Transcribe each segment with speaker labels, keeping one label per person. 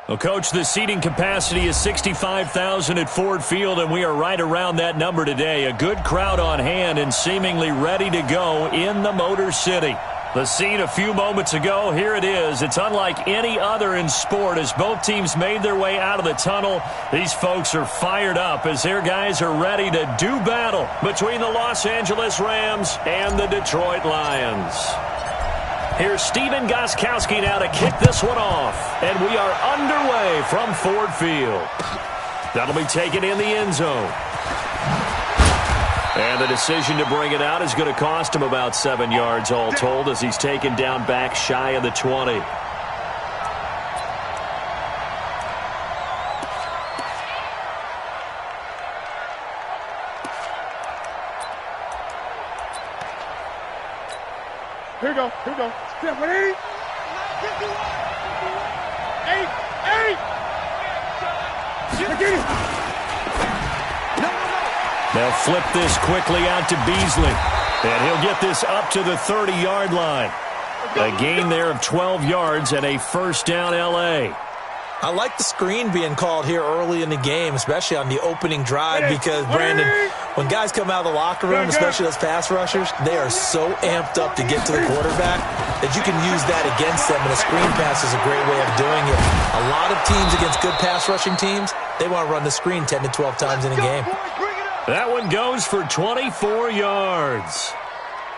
Speaker 1: Well, Coach, the seating capacity is 65,000 at Ford Field, and we are right around that number today. A good crowd on hand and seemingly ready to go in the Motor City. The scene a few moments ago, here it is. It's unlike any other in sport as both teams made their way out of the tunnel. These folks are fired up as their guys are ready to do battle between the Los Angeles Rams and the Detroit Lions. Here's Steven Gostkowski now to kick this one off. And we are underway from Ford Field. That'll be taken in the end zone. And the decision to bring it out is going to cost him about 7 yards all told as he's taken down back shy of the 20.
Speaker 2: Here we go. Here we go. Step 180. 8.
Speaker 1: They'll flip this quickly out to Beasley. And he'll get this up to the 30-yard line. A gain there of 12 yards and a first down L.A.
Speaker 3: I like the screen being called here early in the game, especially on the opening drive, because, Brandon, when guys come out of the locker room, especially those pass rushers, they are so amped up to get to the quarterback that you can use that against them, and a screen pass is a great way of doing it. A lot of teams against good pass rushing teams, they want to run the screen 10 to 12 times in a game.
Speaker 1: That one goes for 24 yards.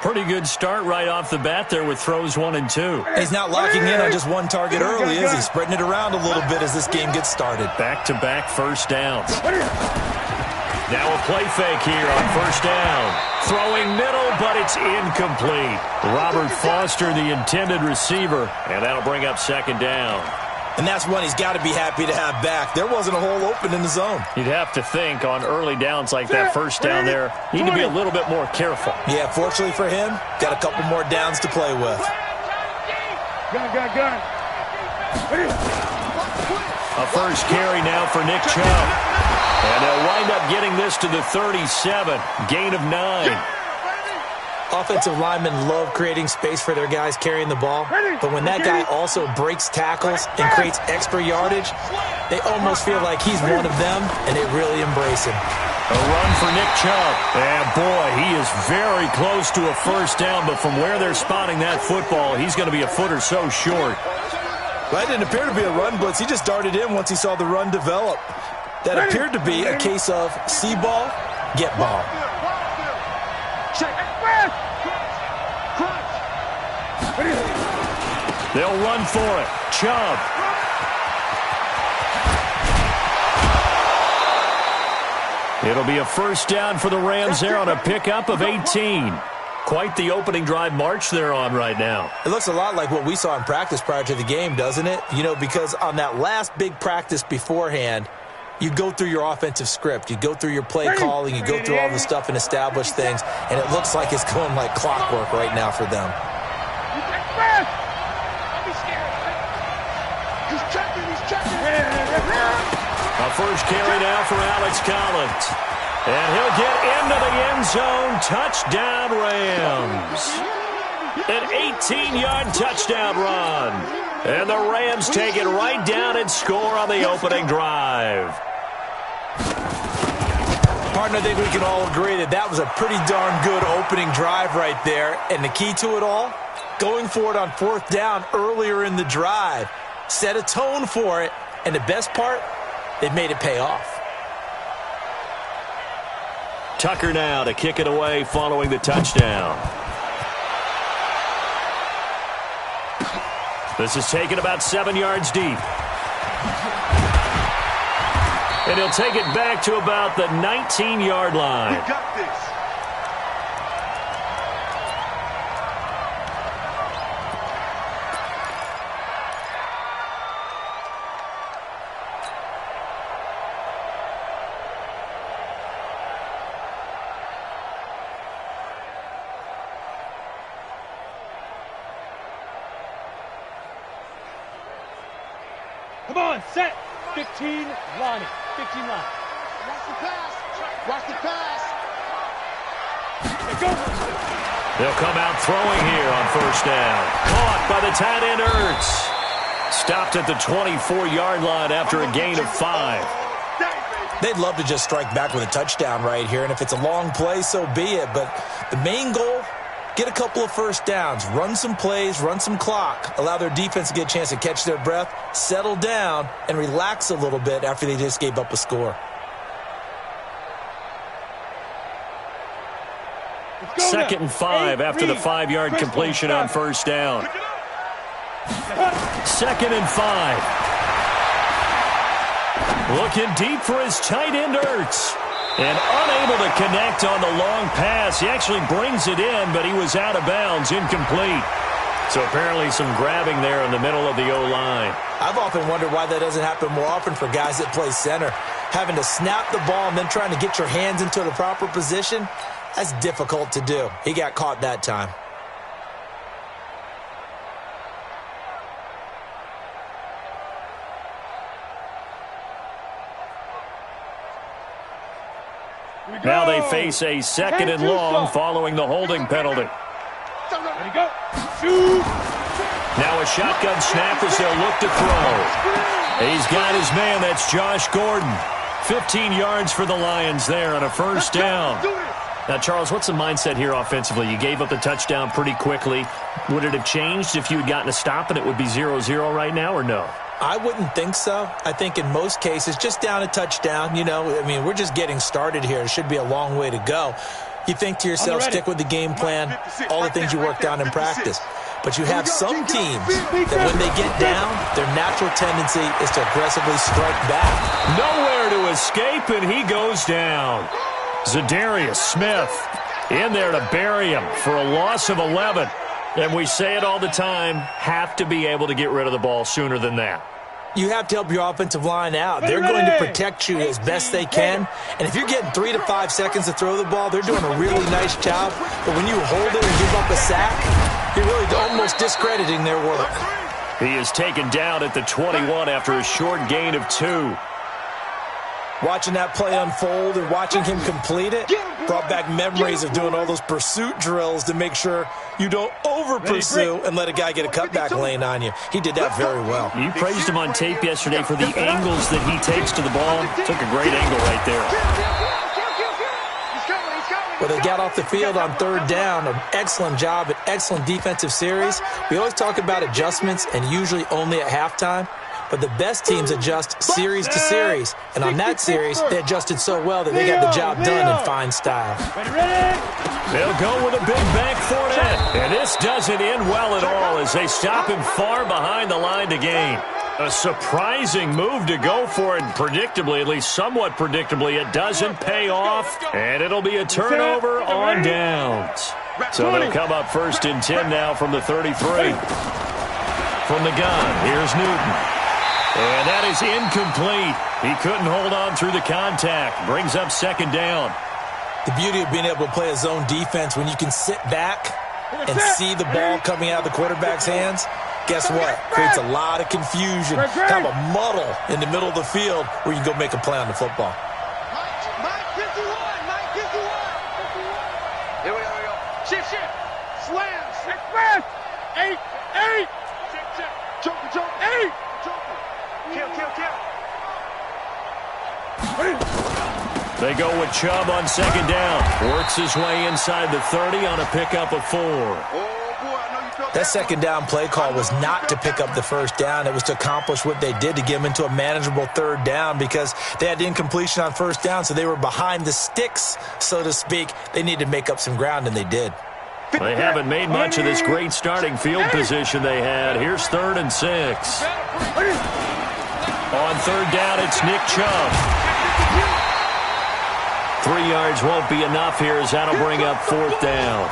Speaker 1: Pretty good start right off the bat there with throws 1 and 2.
Speaker 3: He's not locking in on just one target early, is he? Spreading it around a little bit as this game gets started.
Speaker 1: Back-to-back first downs. Now a play fake here on first down. Throwing middle, but it's incomplete. Robert Foster, the intended receiver, and that'll bring up second down.
Speaker 3: And that's one he's got to be happy to have back. There wasn't a hole open in the zone.
Speaker 1: You'd have to think on early downs like that first down there, need to be a little bit more careful.
Speaker 3: Yeah, fortunately for him, got a couple more downs to play with.
Speaker 2: Gun.
Speaker 1: A first carry now for Nick Chubb. And they'll wind up getting this to the 37. Gain of 9.
Speaker 3: Offensive linemen love creating space for their guys carrying the ball, but when that guy also breaks tackles and creates extra yardage, they almost feel like he's one of them, and they really embrace him.
Speaker 1: A run for Nick Chubb. And, boy, he is very close to a first down, but from where they're spotting that football, he's going to be a foot or so short.
Speaker 3: That didn't appear to be a run blitz. He just darted in once he saw the run develop. That appeared to be a case of see ball, get ball.
Speaker 1: They'll run for it. Chubb. It'll be a first down for the Rams there on a pickup of 18. Quite the opening drive march they're on right now.
Speaker 3: It looks a lot like what we saw in practice prior to the game, doesn't it? You know, because on that last big practice beforehand, you go through your offensive script. You go through your play calling. You go through all the stuff and establish things. And it looks like it's going like clockwork right now for them.
Speaker 1: A first carry now for Alex Collins. And he'll get into the end zone. Touchdown, Rams. An 18-yard touchdown run. And the Rams take it right down and score on the opening drive.
Speaker 3: Partner, I think we can all agree that that was a pretty darn good opening drive right there. And the key to it all, going for it on fourth down earlier in the drive. Set a tone for it. And the best part, they've made it pay off.
Speaker 1: Tucker now to kick it away following the touchdown. This is taken about 7 yards deep. And he'll take it back to about the 19-yard line.
Speaker 2: We got this. Come on, set. 15 line. 15 line. Watch the pass. Watch the pass. Go.
Speaker 1: They'll come out throwing here on first down. Caught by the tight end, Ertz. Stopped at the 24-yard line after a gain of 5.
Speaker 3: They'd love to just strike back with a touchdown right here, and if it's a long play, so be it. But the main goal, get a couple of first downs, run some plays, run some clock, allow their defense to get a chance to catch their breath, settle down, and relax a little bit after they just gave up a score.
Speaker 1: Second and 5 after the 5-yard completion on first down. Second and 5. Looking deep for his tight end, Ertz. And unable to connect on the long pass. He actually brings it in, but he was out of bounds, incomplete. So apparently some grabbing there in the middle of the O-line.
Speaker 3: I've often wondered why that doesn't happen more often for guys that play center. Having to snap the ball and then trying to get your hands into the proper position, that's difficult to do. He got caught that time.
Speaker 1: Now they face a second and long following the holding penalty. Now a shotgun snap as they'll look to throw. He's got his man. That's Josh Gordon. 15 yards for the Lions there on a first down. Now, Charles, what's the mindset here offensively? You gave up the touchdown pretty quickly. Would it have changed if you had gotten a stop and it would be 0-0 right now, or no?
Speaker 3: I wouldn't think so. I think in most cases, just down a touchdown, we're just getting started here. It should be a long way to go. You think to yourself, stick with the game plan, all the things you worked on in practice. But you have some teams that when they get down, their natural tendency is to aggressively strike back.
Speaker 1: Nowhere to escape, and he goes down. Zadarius Smith in there to bury him for a loss of 11. And we say it all the time, have to be able to get rid of the ball sooner than that.
Speaker 3: You have to help your offensive line out. They're going to protect you as best they can. And if you're getting 3 to 5 seconds to throw the ball, they're doing a really nice job. But when you hold it and give up a sack, you're really almost discrediting their work.
Speaker 1: He is taken down at the 21 after a short gain of 2.
Speaker 3: Watching that play unfold and watching him complete it brought back memories of doing all those pursuit drills to make sure you don't over-pursue and let a guy get a cutback lane on you. He did that very well.
Speaker 1: You praised him on tape yesterday for the angles that he takes to the ball. Took a great angle right there.
Speaker 3: Well, they got off the field on third down. An excellent job, an excellent defensive series. We always talk about adjustments and usually only at halftime. But the best teams adjust series to series. And on that series, they adjusted so well that they got the job done in fine style.
Speaker 1: They'll go with a big bank for it. And this doesn't end well at all as they stop him far behind the line to gain. A surprising move to go for it. Predictably, at least somewhat predictably, it doesn't pay off. And it'll be a turnover on downs. So they'll come up first and 10 now from the 33. From the gun, here's Newton. And that is incomplete. He couldn't hold on through the contact. Brings up second down.
Speaker 3: The beauty of being able to play a zone defense when you can sit back and see the ball coming out of the quarterback's hands, guess what? Creates a lot of confusion, kind of a muddle in the middle of the field where you can go make a play on the football.
Speaker 2: Mike 51. Here we go. Shift. Slam. Express. 8. Jump. 8. Kill.
Speaker 1: They go with Chubb on second down. Works his way inside the 30 on a pickup of 4.
Speaker 3: That second down play call was not to pick up the first down. It was to accomplish what they did to get them into a manageable third down because they had incompletion on first down, so they were behind the sticks, so to speak. They needed to make up some ground, and they did.
Speaker 1: They haven't made much of this great starting field position they had. Here's 3rd and 6. On third down, it's Nick Chubb. 3 yards won't be enough here as that'll bring up 4th down.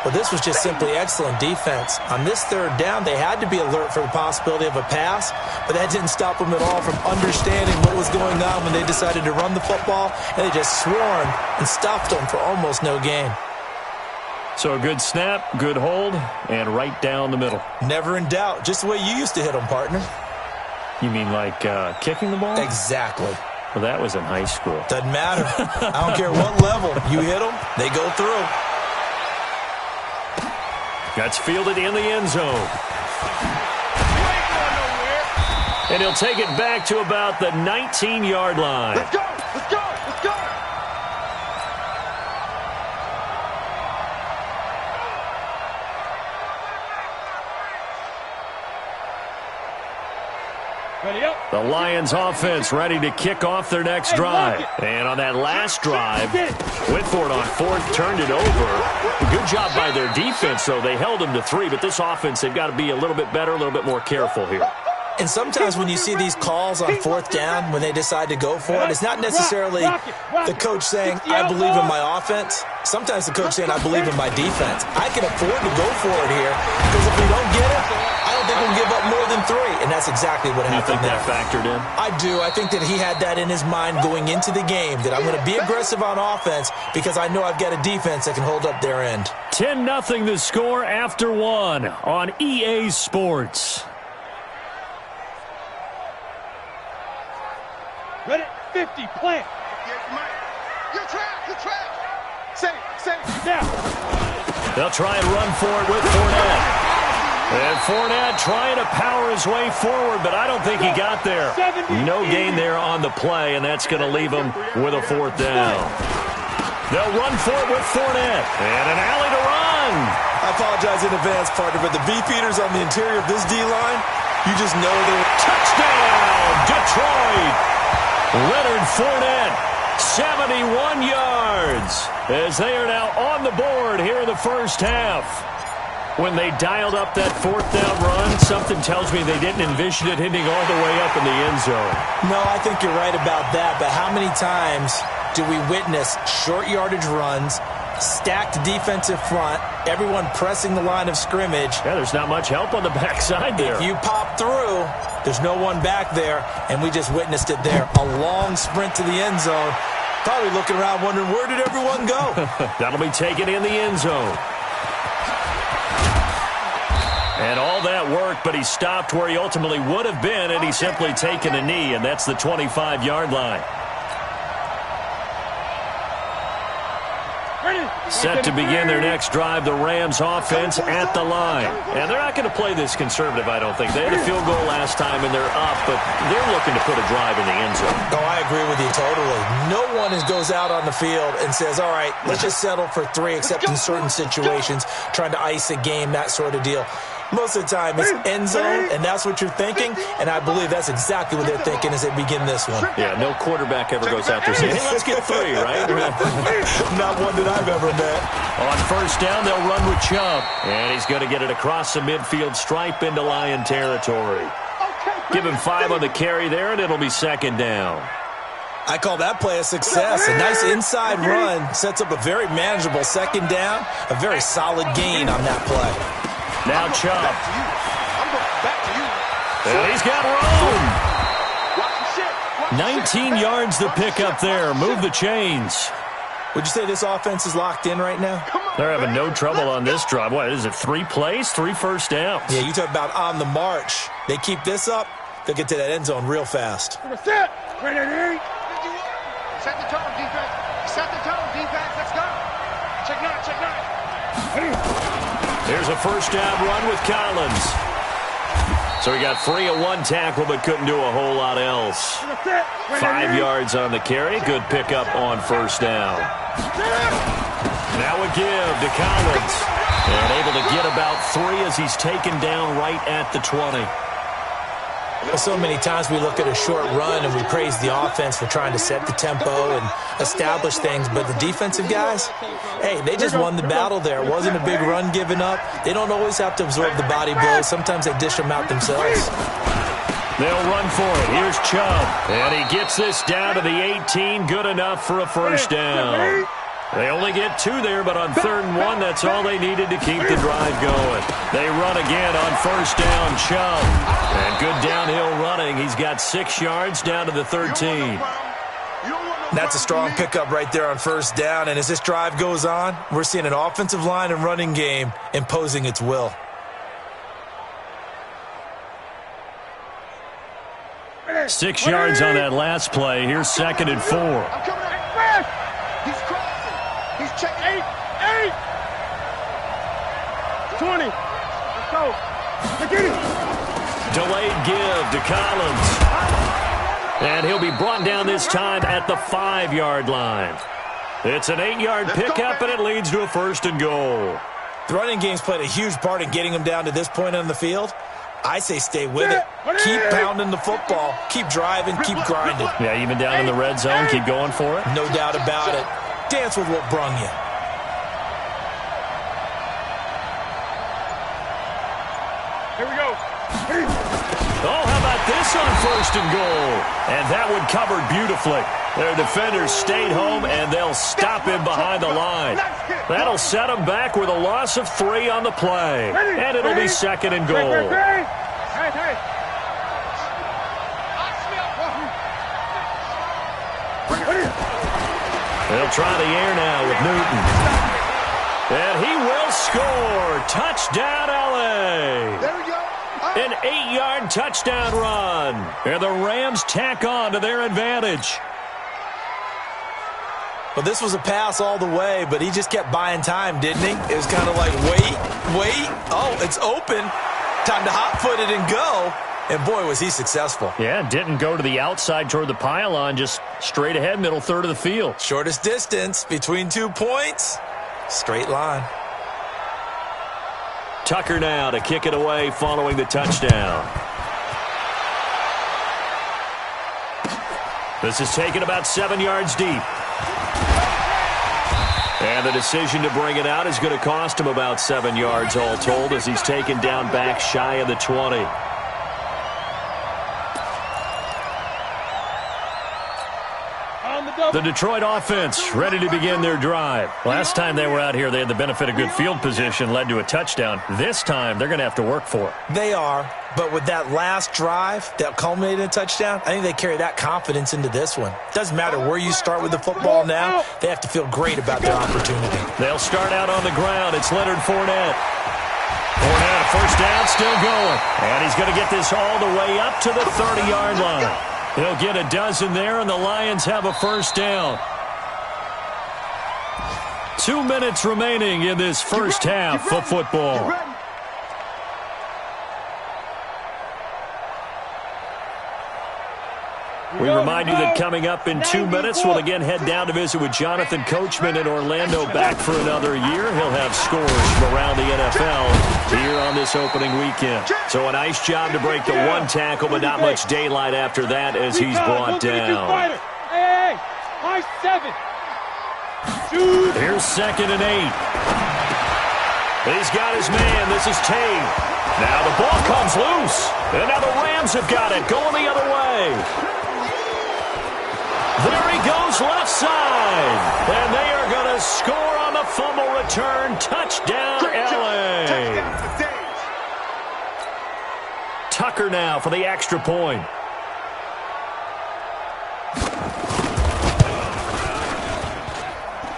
Speaker 3: Well, this was just simply excellent defense. On this third down, they had to be alert for the possibility of a pass, but that didn't stop them at all from understanding what was going on when they decided to run the football, and they just swarmed and stopped them for almost no gain.
Speaker 1: So a good snap, good hold, and right down the middle.
Speaker 3: Never in doubt. Just the way you used to hit them, partner.
Speaker 1: You mean like kicking the ball?
Speaker 3: Exactly.
Speaker 1: Well, that was in high school.
Speaker 3: Doesn't matter. I don't care what level. You hit them, they go through.
Speaker 1: That's fielded in the end zone. And he'll take it back to about the 19-yard line.
Speaker 2: Let's go! Let's go! Let's go! Ready up.
Speaker 1: The Lions offense ready to kick off their next drive. And on that last drive, Whitford on fourth turned it over. Good job by their defense, though. They held them to 3, but this offense, they've got to be a little bit better, a little bit more careful here.
Speaker 3: And sometimes when you see these calls on fourth down, when they decide to go for it, it's not necessarily the coach saying, I believe in my offense. Sometimes the coach saying, I believe in my defense. I can afford to go for it here because if we don't get it, I don't think we'll give up more than 3. And that's exactly what happened there.
Speaker 1: You think that factored in?
Speaker 3: I do. I think that he had that in his mind going into the game, that I'm going to be aggressive on offense because I know I've got a defense that can hold up their end.
Speaker 1: 10-0 the score after 1 on EA Sports.
Speaker 2: Ready? 50, plant.
Speaker 4: You're trapped. Say,
Speaker 2: now.
Speaker 1: They'll try and run for it with Fournette. And Fournette trying to power his way forward, but I don't think he got there. No gain there on the play, and that's going to leave him with a 4th down. They'll run for it with Fournette. And an alley to run.
Speaker 3: I apologize in advance, partner, but the beefeaters on the interior of this D-line, you just know they're...
Speaker 1: Touchdown, Detroit! Leonard Fournette, 71 yards, as they are now on the board here in the first half. When they dialed up that 4th down run, something tells me they didn't envision it hitting all the way up in the end zone.
Speaker 3: No, I think you're right about that, but how many times do we witness short yardage runs, stacked defensive front, everyone pressing the line of scrimmage?
Speaker 1: Yeah, there's not much help on the backside there.
Speaker 3: If you pop through, there's no one back there, and we just witnessed it there. A long sprint to the end zone. Probably looking around wondering, where did everyone go?
Speaker 1: That'll be taken in the end zone. And all that worked, but he stopped where he ultimately would have been, and he's simply taken a knee, and that's the 25-yard line. Set to begin their next drive, the Rams offense at the line. And they're not going to play this conservative, I don't think. They had a field goal last time, and they're up, but they're looking to put a drive in the end zone.
Speaker 3: Oh, I agree with you totally. No one goes out on the field and says, all right, let's just settle for 3, except in certain situations, trying to ice a game, that sort of deal. Most of the time, it's end zone, and that's what you're thinking, and I believe that's exactly what they're thinking as they begin this one.
Speaker 1: Yeah, no quarterback ever goes out there saying, hey, let's get 3, right?
Speaker 3: Not one that I've ever met.
Speaker 1: On first down, they'll run with Chubb, and he's going to get it across the midfield stripe into Lion territory. Give him 5 on the carry there, and it'll be 2nd down.
Speaker 3: I call that play a success. A nice inside run sets up a very manageable 2nd down, a very solid gain on that play.
Speaker 1: Now Chubb.
Speaker 4: I'm going back to you.
Speaker 1: And he's got room. 19 yards to pick up there. Move the chains.
Speaker 3: Would you say this offense is locked in right now?
Speaker 1: They're having no trouble on this drive. What is it, 3 plays, 3 first downs?
Speaker 3: Yeah, you talk about on the march. They keep this up, they'll get to that end zone real fast.
Speaker 4: Set the tone, defense. Set the tone, defense. Let's go. Check 9, check 9.
Speaker 1: Here's a first down run with Collins. So he got free of 1 tackle, but couldn't do a whole lot else. 5 yards on the carry. Good pickup on first down. Now a give to Collins. And able to get about 3 as he's taken down right at the 20.
Speaker 3: So many times we look at a short run and we praise the offense for trying to set the tempo and establish things, but the defensive guys, hey, they just won the battle there. It wasn't a big run given up. They don't always have to absorb the body blows. Sometimes they dish them out themselves.
Speaker 1: They'll run for it. Here's Chubb. And he gets this down to the 18. Good enough for a first down. They only get 2 there, but on 3rd and 1, that's all they needed to keep the drive going. They run again on first down, Chubb. And good downhill running. He's got 6 yards down to the 13.
Speaker 3: That's a strong pickup right there on first down. And as this drive goes on, we're seeing an offensive line and running game imposing its will.
Speaker 1: Six yards on that last play. Here's 2nd and 4.
Speaker 4: I'm coming up. He's crossing. He's checking.
Speaker 2: 8. 20. Let's go. Let's get it.
Speaker 1: Delayed give to Collins. And he'll be brought down this time at the 5-yard line. It's an 8-yard pickup, and it leads to a 1st and goal.
Speaker 3: The running game's played a huge part in getting him down to this point on the field. I say stay with it. Keep pounding the football. Keep driving. Keep grinding.
Speaker 1: Yeah, even down in the red zone, keep going for it.
Speaker 3: No doubt about it. Dance with what brung you.
Speaker 2: Here we go.
Speaker 1: Oh, how about this on 1st and goal? And that one covered beautifully. Their defenders stayed home, and they'll stop him behind the line. That'll set them back with a loss of 3 on the play. And it'll be 2nd and goal. They'll try the air now with Newton. And he will score. Touchdown, L.A.
Speaker 4: There we go.
Speaker 1: An 8-yard touchdown run. And the Rams tack on to their advantage.
Speaker 3: Well, this was a pass all the way, but he just kept buying time, didn't he? It was kind of like, wait. Oh, it's open. Time to hot-foot it and go. And, boy, was he successful.
Speaker 1: Yeah, didn't go to the outside toward the pylon, just straight ahead, middle third of the field.
Speaker 3: Shortest distance between 2 points. Straight line.
Speaker 1: Tucker now to kick it away following the touchdown. This is taken about 7 yards deep. And the decision to bring it out is going to cost him about 7 yards all told as he's taken down back shy of the 20. The Detroit offense ready to begin their drive. Last time they were out here, they had the benefit of good field position, led to a touchdown. This time, they're going to have to work for it.
Speaker 3: They are, but with that last drive that culminated in a touchdown, I think they carry that confidence into this one. Doesn't matter where you start with the football now, they have to feel great about their opportunity.
Speaker 1: They'll start out on the ground. It's Leonard Fournette. Fournette, first down, still going. And he's going to get this all the way up to the 30-yard line. He'll get a dozen there, and the Lions have a first down. 2 minutes remaining in this first half of football. We remind you that coming up in 2 minutes, we'll again head down to visit with Jonathan Coachman in Orlando, back for another year. He'll have scores from around the NFL here on this opening weekend. So a nice job to break the one tackle, but not much daylight after that as he's brought down.
Speaker 2: Hey, high 7.
Speaker 1: Here's 2nd and 8. He's got his man. This is Tate. Now the ball comes loose. And now the Rams have got it, going the other way. There he goes left side. And they are going to score on the fumble return. Touchdown, L.A. Tucker now for the extra point.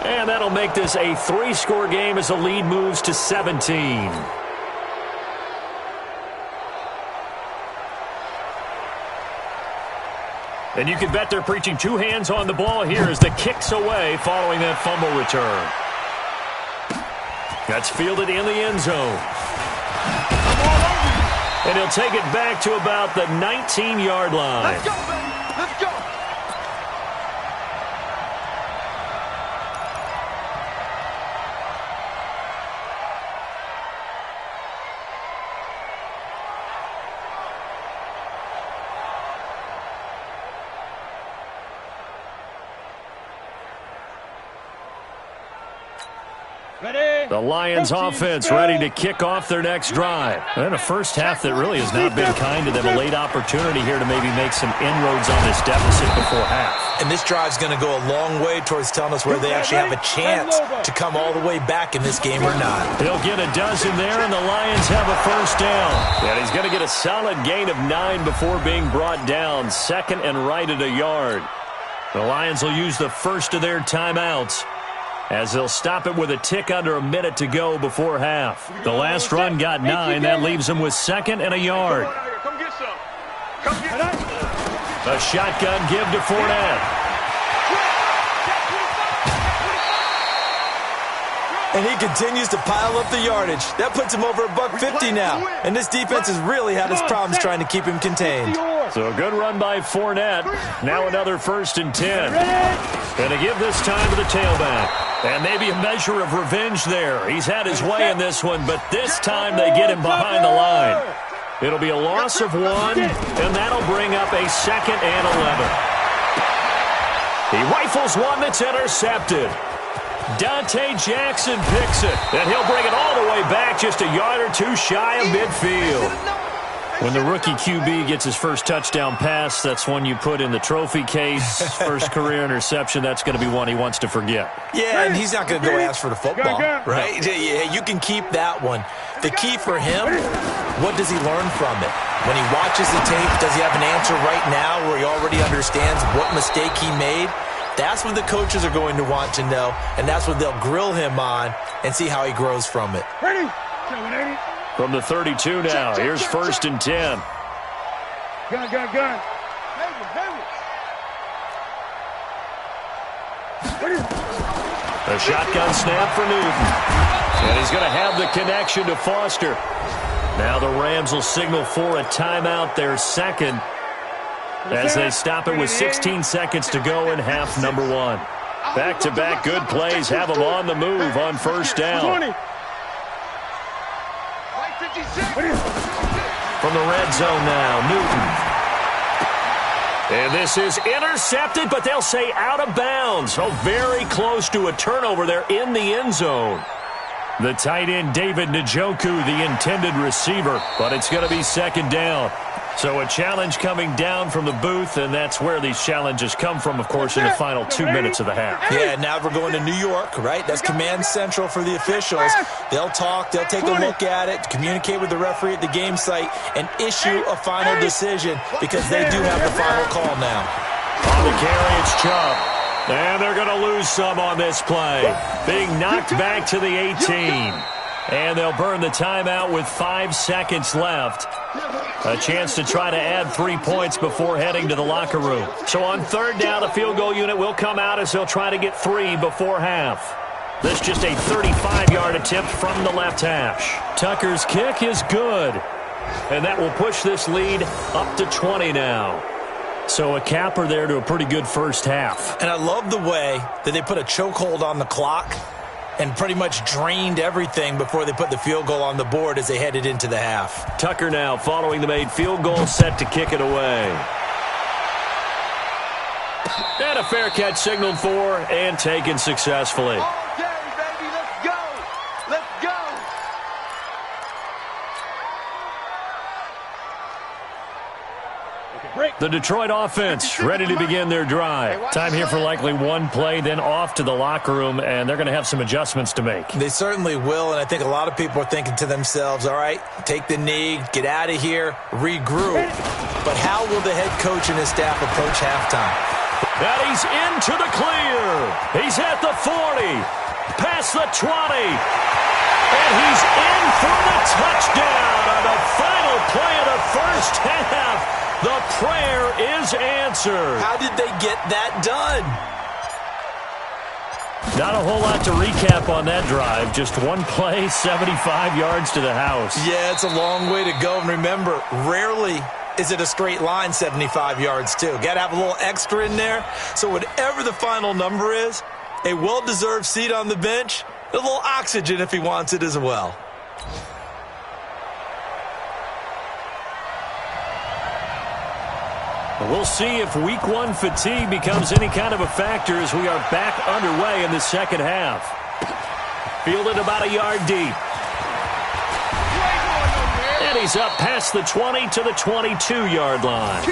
Speaker 1: And that'll make this a 3-score game as the lead moves to 17. And you can bet they're preaching 2 hands on the ball here as the kick's away following that fumble return. That's fielded in the end zone. And he'll take it back to about the 19-yard line.
Speaker 4: Let's go, baby. Let's go.
Speaker 1: The Lions offense ready to kick off their next drive. And a first half that really has not been kind to them. A late opportunity here to maybe make some inroads on this deficit before half.
Speaker 3: And this drive's going to go a long way towards telling us whether they actually have a chance to come all the way back in this game or not.
Speaker 1: He'll get a dozen there, and the Lions have a first down. And he's going to get a solid gain of 9 before being brought down. 2nd and right at a yard. The Lions will use the first of their timeouts, as they'll stop it with a tick under a minute to go before half. The last run got 9. That leaves them with 2nd and a yard.
Speaker 4: Come get some. Come get some.
Speaker 1: A shotgun give to Fournette.
Speaker 3: And he continues to pile up the yardage. That puts him over $150 now. And this defense has really had its problems trying to keep him contained.
Speaker 1: So a good run by Fournette. Now another 1st and 10. Going to give this time to the tailback. And maybe a measure of revenge there. He's had his way in this one, but this time they get him behind the line. It'll be a loss of 1, and that'll bring up a 2nd and 11. He rifles one that's intercepted. Dante Jackson picks it, and he'll bring it all the way back just a yard or 2 shy of midfield. When the rookie QB gets his first touchdown pass, that's one you put in the trophy case. First career interception, that's going to be one he wants to forget.
Speaker 3: Yeah, and he's not going to go ask for the football, right? Yeah, you can keep that one. The key for him, what does he learn from it? When he watches the tape, does he have an answer right now where he already understands what mistake he made? That's what the coaches are going to want to know, and that's what they'll grill him on and see how he grows from it.
Speaker 2: Ready?
Speaker 1: From the 32 now, here's 1st and 10.
Speaker 2: Gun.
Speaker 1: A shotgun snap for Newton. And he's going to have the connection to Foster. Now the Rams will signal for a timeout, their 2nd, as they stop it with 16 seconds to go in half number 1. Back-to-back good plays have them on the move on 1st down. From the red zone now, Newton. And this is intercepted, but they'll say out of bounds. Oh, very close to a turnover there in the end zone. The tight end, David Njoku, the intended receiver, but it's going to be 2nd down. So a challenge coming down from the booth, and that's where these challenges come from, of course, in the final 2 minutes of the half.
Speaker 3: Yeah, now we're going to New York, right? That's command central for the officials. They'll talk, they'll take a look at it, communicate with the referee at the game site, and issue a final decision because they do have the final call now.
Speaker 1: On the carry, it's Chubb. And they're going to lose some on this play. Being knocked back to the 18. And they'll burn the timeout with 5 seconds left. A chance to try to add 3 points before heading to the locker room. So on 3rd down, the field goal unit will come out as they'll try to get 3 before half. This just a 35-yard attempt from the left hash. Tucker's kick is good. And that will push this lead up to 20 now. So a capper there to a pretty good first half.
Speaker 3: And I love the way that they put a chokehold on the clock and pretty much drained everything before they put the field goal on the board as they headed into the half.
Speaker 1: Tucker now following the made field goal, set to kick it away. And a fair catch signaled for and taken successfully.
Speaker 4: Okay, baby, let's go. Let's go.
Speaker 1: The Detroit offense ready to begin their drive. Time here for likely one play, then off to the locker room, and they're going to have some adjustments to make.
Speaker 3: They certainly will, and I think a lot of people are thinking to themselves, all right, take the knee, get out of here, regroup. But how will the head coach and his staff approach halftime?
Speaker 1: And he's into the clear. He's at the 40, past the 20, and he's in for the touchdown on the final play of the first half. The prayer is answered.
Speaker 3: How did they get that done?
Speaker 1: Not a whole lot to recap on that drive. Just one play, 75 yards to the house.
Speaker 3: Yeah, it's a long way to go. And remember, rarely is it a straight line 75 yards, too. Got to have a little extra in there. So whatever the final number is, a well-deserved seat on the bench, a little oxygen if he wants it as well.
Speaker 1: We'll see if week one fatigue becomes any kind of a factor as we are back underway in the second half. Fielded about a yard deep. And he's up past the 20 to the 22-yard line.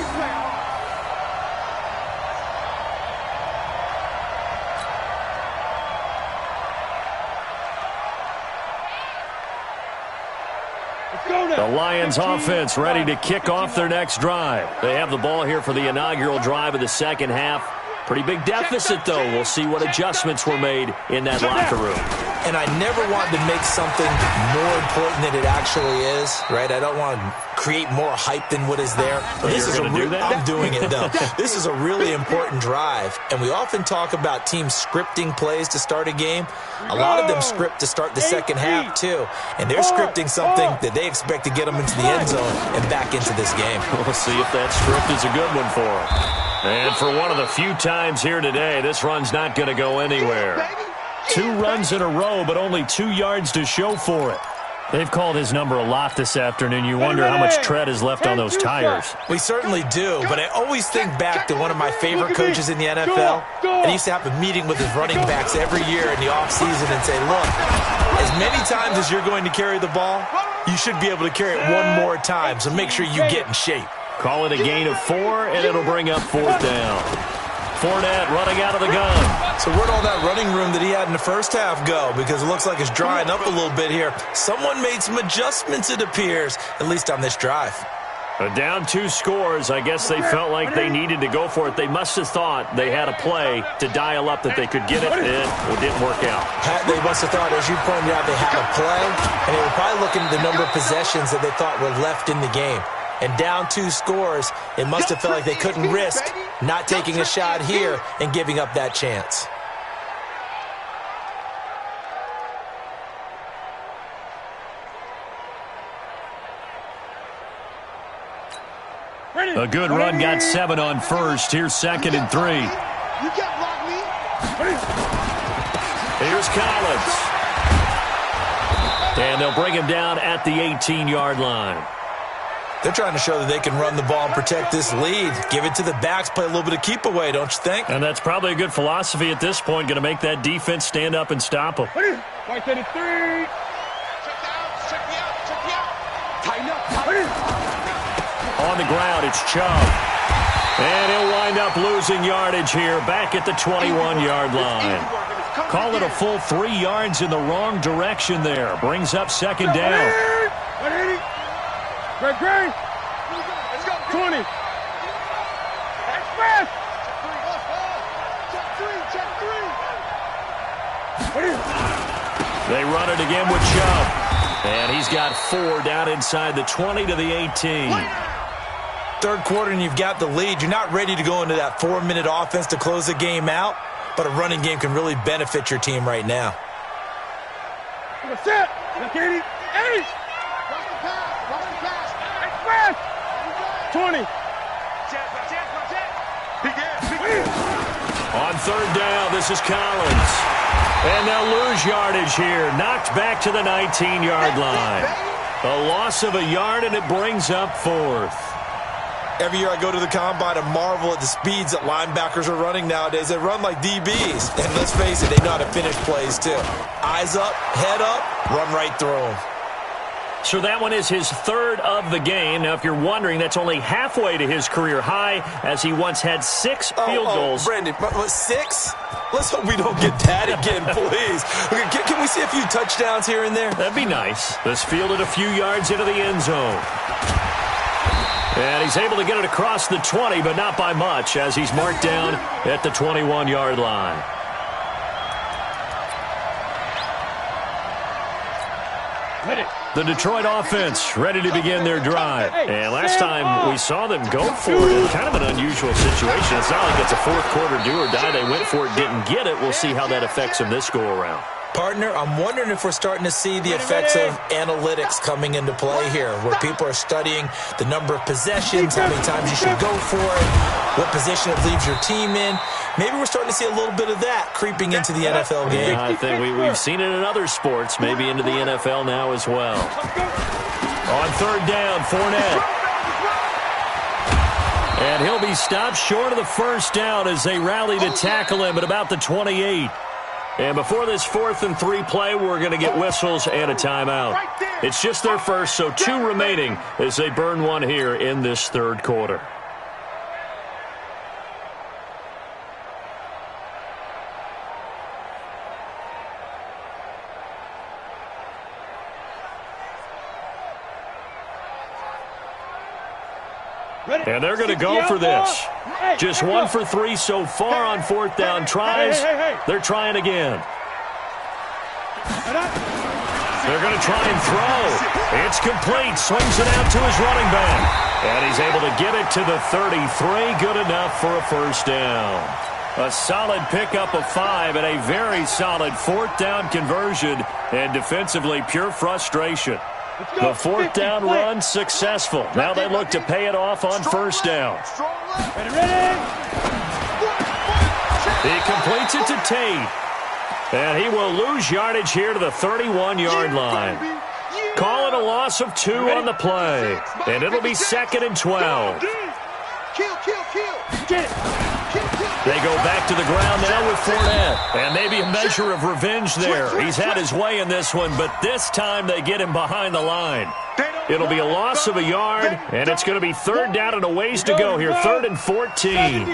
Speaker 1: The Lions offense ready to kick off their next drive. They have the ball here for the inaugural drive of the second half. Pretty big deficit, though. We'll see what adjustments were made in that locker room.
Speaker 3: And I never want to make something more important than it actually is, right? I don't want to create more hype than what is there. This is I'm doing it, though. This is a really important drive, and we often talk about teams scripting plays to start a game. A lot of them script to start the second half, too, and they're scripting something that they expect to get them into the end zone and back into this game.
Speaker 1: We'll see if that script is a good one for them. And for one of the few times here today, this run's not going to go anywhere. 2 runs in a row, but only 2 yards to show for it. They've called his number a lot this afternoon. You wonder how much tread is left on those tires.
Speaker 3: We certainly do, but I always think back to one of my favorite coaches in the NFL. And he used to have a meeting with his running backs every year in the offseason and say, look, as many times as you're going to carry the ball, you should be able to carry it one more time, so make sure you get in shape.
Speaker 1: Call it a gain of 4, and it'll bring up 4th down. Fournette running out of the gun.
Speaker 3: So where'd all that running room that he had in the first half go? Because it looks like it's drying up a little bit here. Someone made some adjustments, it appears, at least on this drive.
Speaker 1: Down 2 scores. I guess they felt like they needed to go for it. They must have thought they had a play to dial up that they could get it. It didn't work out.
Speaker 3: They must have thought, as you pointed out, they had a play, and they were probably looking at the number of possessions that they thought were left in the game. And down 2 scores, it must have felt like they couldn't risk not taking a shot here and giving up that chance.
Speaker 1: A good run got 7 on first. Here's 2nd and 3.
Speaker 4: You can't block me.
Speaker 1: Here's Collins. And they'll bring him down at the 18-yard line.
Speaker 3: They're trying to show that they can run the ball and protect this lead. Give it to the backs, play a little bit of keep away, don't you think?
Speaker 1: And that's probably a good philosophy at this point, going to make that defense stand up and stop them.
Speaker 2: Right there to 3.
Speaker 4: Check me out. Tighten up.
Speaker 1: On the ground, it's Chubb. And he'll wind up losing yardage here, back at the 21-yard line. Call it a full 3 yards in the wrong direction there. Brings up 2nd down.
Speaker 2: Great.
Speaker 4: Let's go.
Speaker 2: 20. Express.
Speaker 4: Check 3.
Speaker 1: They run it again with Chubb. And he's got 4 down inside the 20 to the 18.
Speaker 3: Third quarter and you've got the lead. You're not ready to go into that 4-minute offense to close the game out, but a running game can really benefit your team right now.
Speaker 2: Set. Look at it. 8.
Speaker 4: Watch the pass.
Speaker 2: Express. 20.
Speaker 1: On 3rd down, this is Collins. And they'll lose yardage here. Knocked back to the 19-yard line. A loss of a yard, and it brings up 4th.
Speaker 3: Every year I go to the combine and marvel at the speeds that linebackers are running nowadays. They run like DBs. And let's face it, they know how to finish plays too. Eyes up, head up, run right through them.
Speaker 1: So that one is his 3rd of the game. Now, if you're wondering, that's only halfway to his career high, as he once had 6 field goals.
Speaker 3: Brandon, 6? Let's hope we don't get that again, please. Can we see a few touchdowns here and there?
Speaker 1: That'd be nice. This fielded a few yards into the end zone. And he's able to get it across the 20, but not by much, as he's marked down at the 21-yard line. The Detroit offense ready to begin their drive. And last time we saw them go for it in kind of an unusual situation. It's not like it's a 4th quarter do or die. They went for it, didn't get it. We'll see how that affects them this go-around.
Speaker 3: Partner, I'm wondering if we're starting to see the effects of analytics coming into play here, where people are studying the number of possessions, how many times you should go for it, what position it leaves your team in. Maybe we're starting to see a little bit of that creeping into the NFL game.
Speaker 1: Yeah, I think we've seen it in other sports, maybe into the NFL now as well. On 3rd down, Fournette. And he'll be stopped short of the 1st down as they rally to tackle him at about the 28. And before this 4th and 3 play, we're going to get whistles and a timeout. It's just their first, so 2 remaining as they burn one here in this 3rd quarter. And they're going to go for this. Just 1 for 3 so far on 4th down tries. They're trying again. They're going to try and throw. It's complete. Swings it out to his running back. And he's able to get it to the 33. Good enough for a first down. A solid pickup of 5 and a very solid fourth down conversion. And defensively, pure frustration. The fourth down run successful. Now they look to pay it off on first down. He completes it to Tate. And he will lose yardage here to the 31-yard line. Call it a loss of 2 on the play. And it'll be 2nd and 12. They go back to the ground now with Fournette. And maybe a measure of revenge there. He's had his way in this one, but this time they get him behind the line. It'll be a loss of a yard, and it's going to be 3rd down and a ways to go here. 3rd and 14.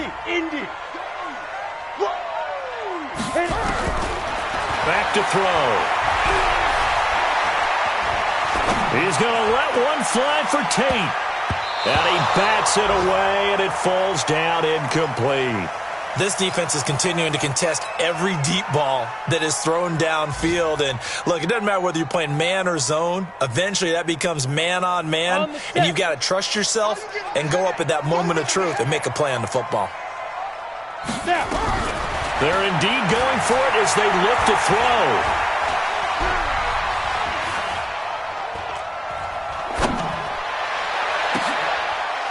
Speaker 1: Back to throw. He's going to let one fly for Tate. And he bats it away, and it falls down incomplete.
Speaker 3: This defense is continuing to contest every deep ball that is thrown downfield. And, look, it doesn't matter whether you're playing man or zone. Eventually, that becomes man on man. And you've got to trust yourself and go up at that moment of truth and make a play on the football.
Speaker 1: They're indeed going for it as they look to throw.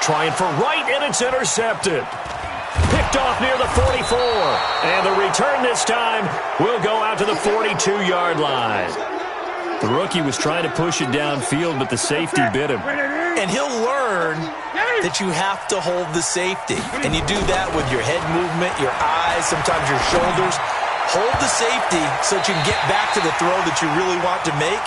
Speaker 1: Trying for right, and it's intercepted. Picked off near the 44. And the return this time will go out to the 42-yard line. The rookie was trying to push it downfield, but the safety bit him.
Speaker 3: And he'll learn that you have to hold the safety. And you do that with your head movement, your eyes, sometimes your shoulders. Hold the safety so that you can get back to the throw that you really want to make.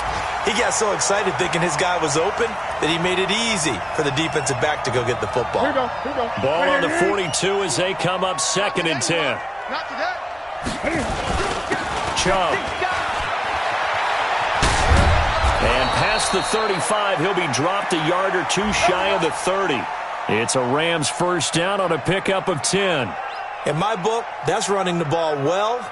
Speaker 3: He got so excited thinking his guy was open that he made it easy for the defensive back to go get the football.
Speaker 2: Here we go.
Speaker 1: Ball on the 42 as they come up 2nd and 10.
Speaker 4: Not today.
Speaker 1: Chubb. And past the 35, he'll be dropped a yard or 2 shy of the 30. It's a Rams first down on a pickup of 10.
Speaker 3: In my book, that's running the ball well,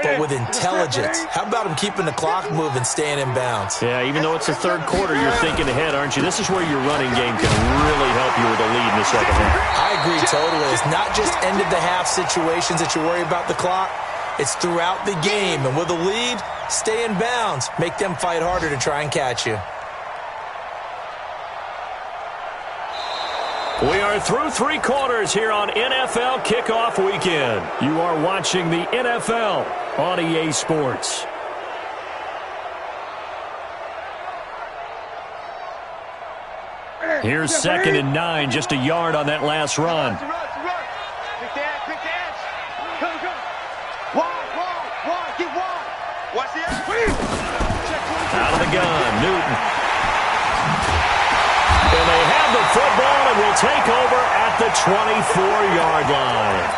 Speaker 3: but with intelligence. How about him keeping the clock moving, staying in bounds?
Speaker 1: Yeah, even though it's the 3rd quarter, you're thinking ahead, aren't you? This is where your running game can really help you with a lead in the second half.
Speaker 3: I agree totally. It's not just end-of-the-half situations that you worry about the clock. It's throughout the game. And with a lead, stay in bounds. Make them fight harder to try and catch you.
Speaker 1: We are through 3 quarters here on NFL Kickoff Weekend. You are watching the NFL on EA Sports. Here's 2nd and 9, just a yard on that last run.
Speaker 4: Quick dance. Go. Wide. Get wide. Watch the edge.
Speaker 1: Out of the gun, Newton. And they have the football and will take over at the 24-yard line.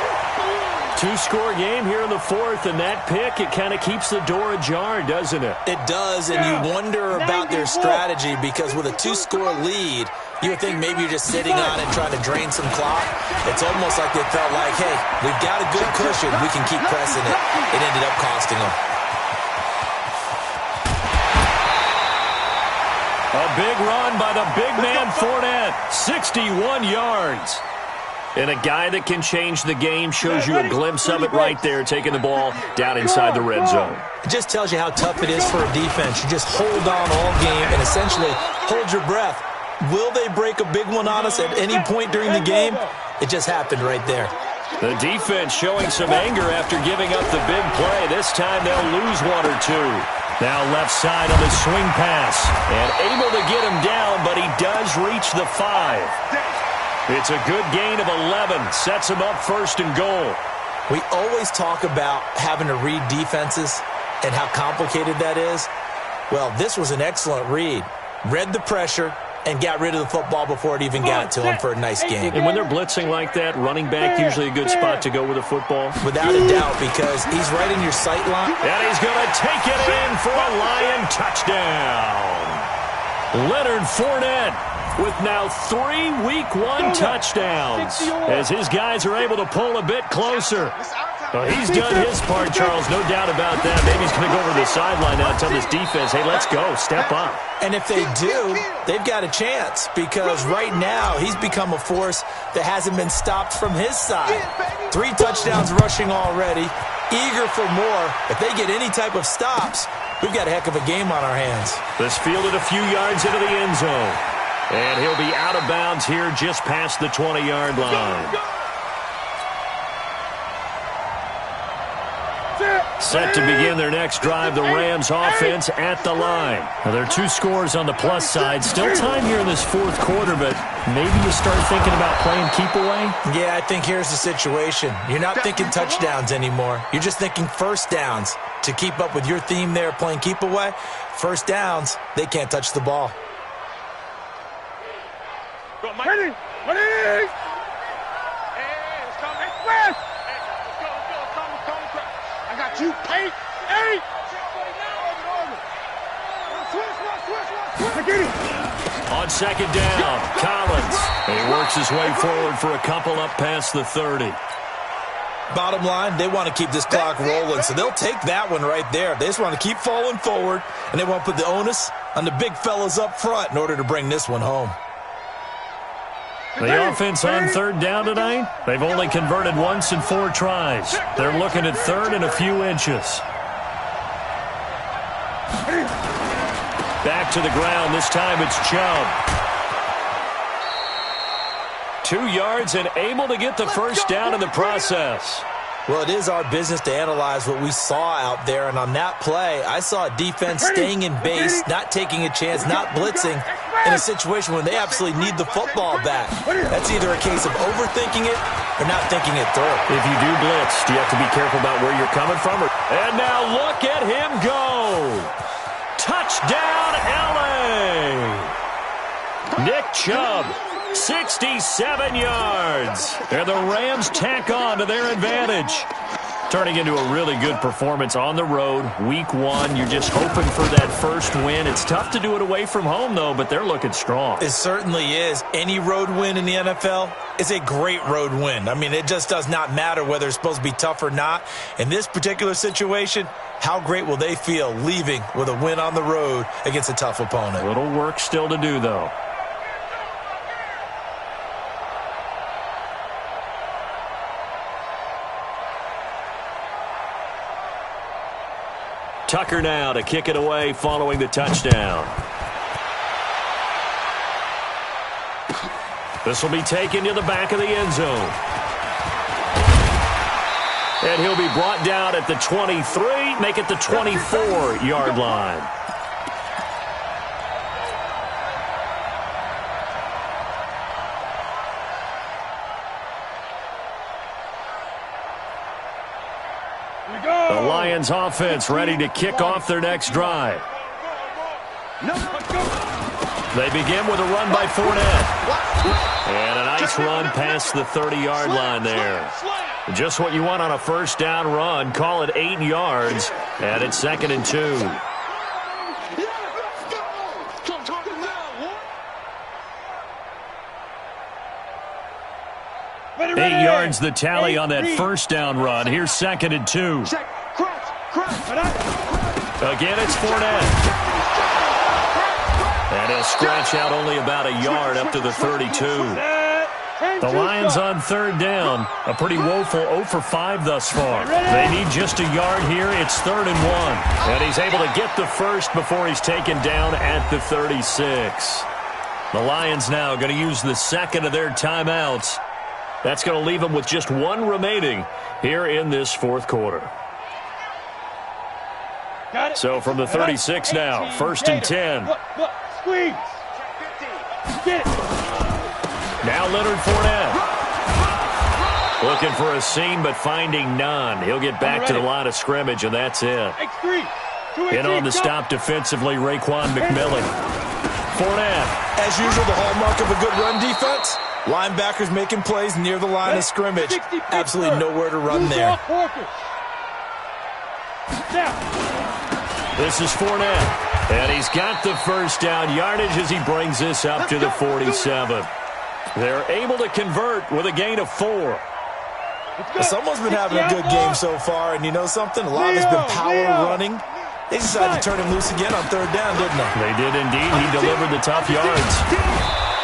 Speaker 1: 2-score game here in the 4th, and that pick, it kind of keeps the door ajar, doesn't it?
Speaker 3: It does, and you wonder about their strategy because with a 2-score lead, you would think maybe you're just sitting on it trying to drain some clock. It's almost like they felt like, hey, we've got a good cushion. We can keep pressing it. It ended up costing them.
Speaker 1: A big run by the big man Fournette, 61 yards. And a guy that can change the game shows you a glimpse of it right there, taking the ball down inside the red zone.
Speaker 3: It just tells you how tough it is for a defense. You just hold on all game and essentially hold your breath. Will they break a big one on us at any point during the game? It just happened right there.
Speaker 1: The defense showing some anger after giving up the big play. This time they'll lose 1 or 2. Now left side on the swing pass. And able to get him down, but he does reach the 5. It's a good gain of 11. Sets him up 1st and goal.
Speaker 3: We always talk about having to read defenses and how complicated that is. Well, this was an excellent read. Read the pressure and got rid of the football before it even got to him for a nice game.
Speaker 1: And when they're blitzing like that, running back usually a good spot to go with a football.
Speaker 3: Without a doubt, because he's right in your sight line.
Speaker 1: And he's going to take it in for a Lion touchdown. Leonard Fournette with now 3 Week 1 touchdowns as his guys are able to pull a bit closer. Well, he's done his part, Charles, no doubt about that. Maybe he's going to go over the sideline now and tell this defense, hey, let's go, step up.
Speaker 3: And if they do, they've got a chance because right now he's become a force that hasn't been stopped from his side. 3 touchdowns rushing already, eager for more. If they get any type of stops, we've got a heck of a game on our hands.
Speaker 1: This fielded a few yards into the end zone. And he'll be out of bounds here just past the 20-yard line. Set to begin their next drive, the Rams offense at the line. Now, there are 2 scores on the plus side. Still time here in this fourth quarter, but maybe you start thinking about playing keep away?
Speaker 3: Yeah, I think here's the situation. You're not thinking touchdowns anymore. You're just thinking first downs. To keep up with your theme there, playing keep away, first downs, they can't touch the ball.
Speaker 2: Ready! Ready! You 8.
Speaker 1: On second down, Collins. And he works his way forward for a couple up past the 30.
Speaker 3: Bottom line, they want to keep this clock rolling, so they'll take that one right there. They just want to keep falling forward, and they want to put the onus on the big fellas up front in order to bring this one home.
Speaker 1: The offense on third down tonight, they've only converted once in 4 tries. They're looking at third and a few inches. Back to the ground. This time it's Chubb. 2 yards and able to get the first down in the process.
Speaker 3: Well, it is our business to analyze what we saw out there, and on that play, I saw a defense staying in base, not taking a chance, not blitzing, in a situation when they absolutely need the football back. That's either a case of overthinking it or not thinking it through.
Speaker 1: If you do blitz, do you have to be careful about where you're coming from? And now look at him go. Touchdown, L.A. Nick Chubb. 67 yards. And the Rams tack on to their advantage. Turning into a really good performance on the road. Week 1, you're just hoping for that first win. It's tough to do it away from home, though, but they're looking strong.
Speaker 3: It certainly is. Any road win in the NFL is a great road win. I mean, it just does not matter whether it's supposed to be tough or not. In this particular situation, how great will they feel leaving with a win on the road against a tough opponent?
Speaker 1: A little work still to do, though. Tucker now to kick it away following the touchdown. This will be taken to the back of the end zone. And he'll be brought down at the 23, make it the 24-yard line. The Lions offense ready to kick off their next drive. They begin with a run by Fournette. And a nice run past the 30-yard line there. Just what you want on a first down run. Call it 8 yards. And it's 2nd and 2. 8 yards the tally on that first down run. Here's 2nd and 2. Again, it's Fournette. And he'll scratch out only about a yard up to the 32. The Lions on third down. A pretty woeful 0 for 5 thus far. They need just a yard here. It's 3rd and 1. And he's able to get the first before he's taken down at the 36. The Lions now going to use the second of their timeouts. That's going to leave them with just 1 remaining here in this fourth quarter. So from the 36 now, 1st and 10.
Speaker 2: Squeeze. Get it.
Speaker 1: Now Leonard Fournette. Looking for a seam, but finding none. He'll get back to the line of scrimmage, and that's it. In on the stop defensively, Raekwon McMillan. Fournette.
Speaker 3: As usual, the hallmark of a good run defense. Linebackers making plays near the line of scrimmage. Absolutely nowhere to run there.
Speaker 1: This is Fournette. And he's got the first down yardage as he brings this up to the 47. They're able to convert with a gain of 4.
Speaker 3: Someone's been having a good game so far, and you know something? A lot of it's been power running. They decided to turn him loose again on third down, didn't they?
Speaker 1: They did indeed. He delivered the tough yards.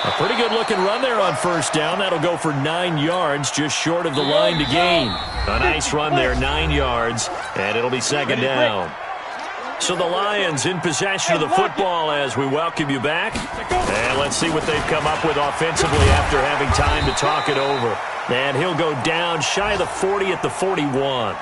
Speaker 1: A pretty good-looking run there on first down. That'll go for 9 yards, just short of the line to gain. A nice run there, 9 yards, and it'll be second down. So the Lions in possession of the football as we welcome you back. And let's see what they've come up with offensively after having time to talk it over. And he'll go down shy of the 40 at the 41.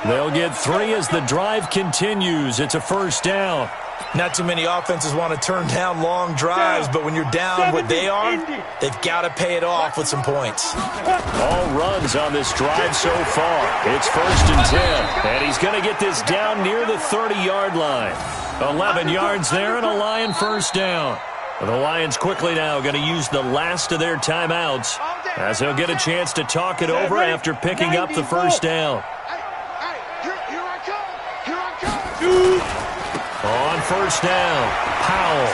Speaker 1: They'll get 3 as the drive continues. It's a first down.
Speaker 3: Not too many offenses want to turn down long drives, but when you're down what they are, they've got to pay it off with some points.
Speaker 1: All runs on this drive so far. It's first and 10, and he's going to get this down near the 30-yard line. 11 yards there and a Lion first down. The Lions quickly now going to use the last of their timeouts as they'll get a chance to talk it over after picking up the first down. On first down, Powell.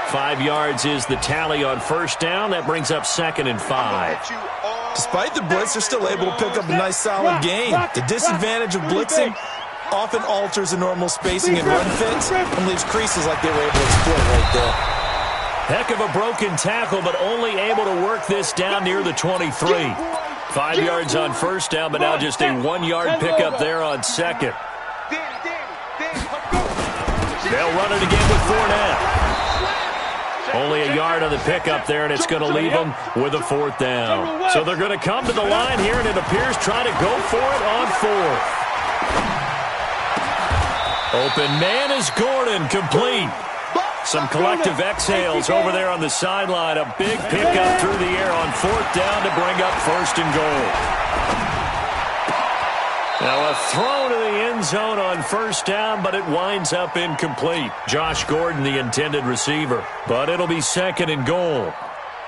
Speaker 1: 5 yards is the tally on first down. That brings up second and 5.
Speaker 3: Despite the blitz, they're still able to pick up a nice solid gain. The disadvantage of blitzing often alters the normal spacing and run fits and leaves creases like they were able to exploit right there.
Speaker 1: Heck of a broken tackle, but only able to work this down near the 23. 5 yards on first down, but now just a 1-yard pickup there on second. They'll run it again with Fournette. Only a yard on the pickup there, and it's going to leave them with a fourth down. So they're going to come to the line here, and it appears trying to go for it on fourth. Open man is Gordon, complete. Some collective exhales over there on the sideline. A big pickup through the air on fourth down to bring up first and goal. Now a throw to the end zone on first down, but it winds up incomplete. Josh Gordon, the intended receiver, but it'll be second and goal.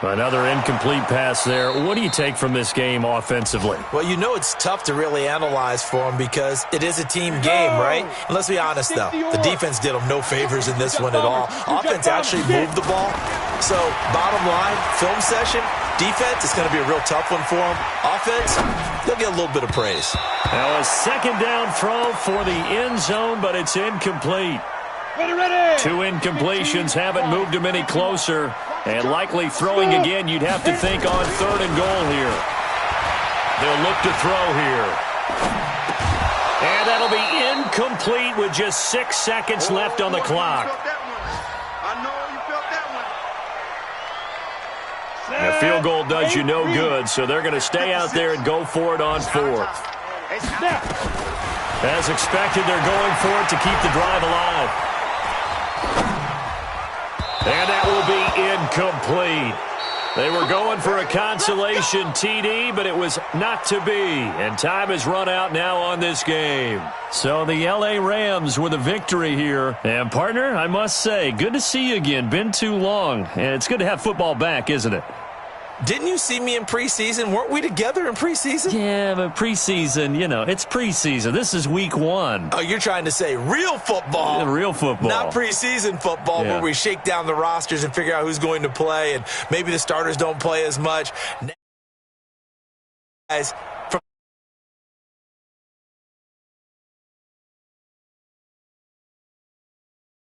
Speaker 1: Another incomplete pass there. What do you take from this game offensively?
Speaker 3: Well, you know it's tough to really analyze for them because it is a team game, right? And let's be honest, though. The defense did them no favors in this one at all. Offense actually moved the ball. So, bottom line, film session, defense, it's going to be a real tough one for them. Offense, they'll get a little bit of praise.
Speaker 1: Now a second down throw for the end zone, but it's incomplete.
Speaker 2: Ready.
Speaker 1: 2 incompletions haven't moved him any closer. And likely throwing again, you'd have to think on third and goal here. They'll look to throw here. And that'll be incomplete with just 6 seconds left on the clock. The field goal does you no good, so they're going to stay out there and go for it on fourth. As expected, they're going for it to keep the drive alive. And that will be incomplete. They were going for a consolation TD, but it was not to be. And time has run out now on this game. So the LA Rams with a victory here. And partner, I must say, good to see you again. Been too long. And it's good to have football back, isn't it?
Speaker 3: Didn't you see me in preseason? Weren't we together in preseason?
Speaker 1: Yeah, but preseason, you know, it's preseason. This is week 1.
Speaker 3: Oh, you're trying to say real football.
Speaker 1: Yeah, real football.
Speaker 3: Not preseason football where we shake down the rosters and figure out who's going to play and maybe the starters don't play as much. Guys,